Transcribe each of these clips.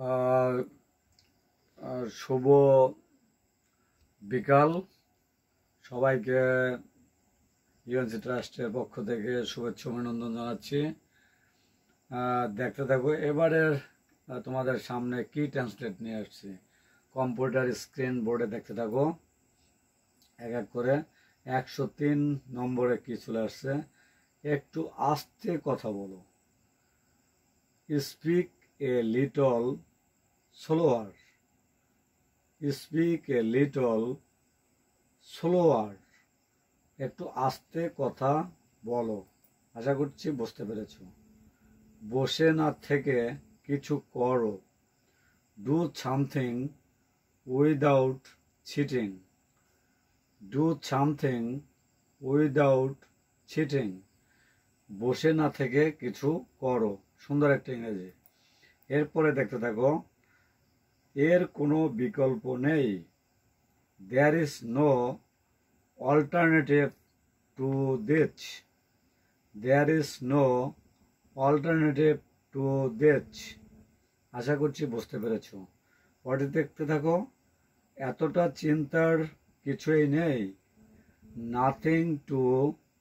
আহ, শুভ বিকাল। সবাইকে ইউএনসি ট্রাস্টের পক্ষ থেকে শুভেচ্ছা অভিনন্দন জানাচ্ছি। দেখতে থাকো এবারের তোমাদের সামনে কি ট্রান্সলেট নিয়ে আসছি। কম্পিউটার স্ক্রিন বোর্ডে দেখতে থাকো এক এক করে। 103 নম্বরে কি চলে আসছে, একটু আস্তে কথা বলো। Speak a little slower, speak a little slower. একটু আস্তে কথা বলো। আশা করছি বুঝতে পেরেছো। বসে না থেকে কিছু করো। Do something without cheating, do something without cheating. বসে না থেকে কিছু করো, সুন্দর একটা ইংরেজি। এরপরে দেখতে থাকো, এর কোনো বিকল্প নেই। There is no alternative to this, there is no alternative to this. আশা করছি বুঝতে পেরেছো। পরে দেখতে থাকো, এতটা চিন্তার কিছুই নেই। Nothing to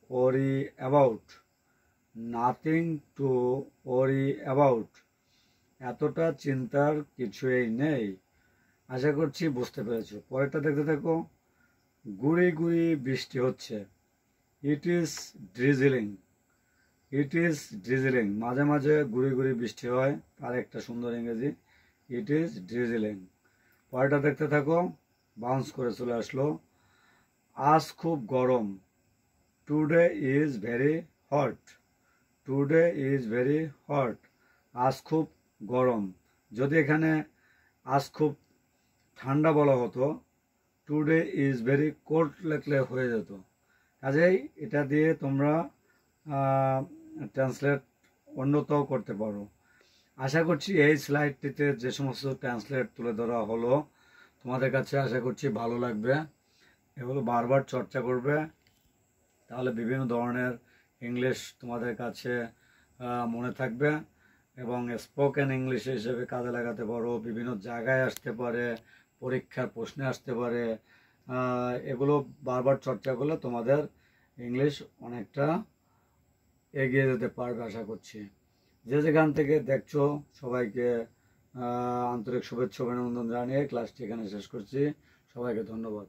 worry about, nothing to worry about. এতটা চিন্তার কিছুই নেই। আশা করছি বুঝতে পেরেছো। পরেরটা দেখতে থাকো, গুড়ি গুড়ি বৃষ্টি হচ্ছে। It is drizzling, it is drizzling. মাঝে মাঝে গুড়ি গুড়ি বৃষ্টি হয়, তার একটা সুন্দর ইংরেজি ইট ইজ ড্রিজলিং। পরেরটা দেখতে থাকো, বাউন্স করে চলে আসলো। আজ খুব গরম। Today is very hot, today is very hot. আজ খুব গরম। যদি এখানে আজ খুব ঠান্ডা বলা হতো, টুডে ইজ ভেরি কোল্ড লেখলে হয়ে যেত। কাজেই এটা দিয়ে তোমরা ট্রান্সলেট অন্যতাও করতে পারো। আশা করছি এই স্লাইডটিতে যে সমস্ত ট্রান্সলেট তুলে ধরা হলো তোমাদের কাছে আশা করছি ভালো লাগবে। এগুলো বারবার চর্চা করবে, তাহলে বিভিন্ন ধরনের ইংলিশ তোমাদের কাছে মনে থাকবে এবং স্পোকেন ইংলিশ হিসেবে কাজে লাগাতে পারো। বিভিন্ন জায়গায় আসতে পারে, পরীক্ষার প্রশ্নে আসতে পারে। এগুলো বারবার চর্চা করলে তোমাদের ইংলিশ অনেকটা এগিয়ে যেতে পারবে আশা করছি। যে যেখান থেকে দেখছো সবাইকে আন্তরিক শুভেচ্ছা অভিনন্দন জানিয়ে ক্লাসটি এখানে শেষ করছি। সবাইকে ধন্যবাদ।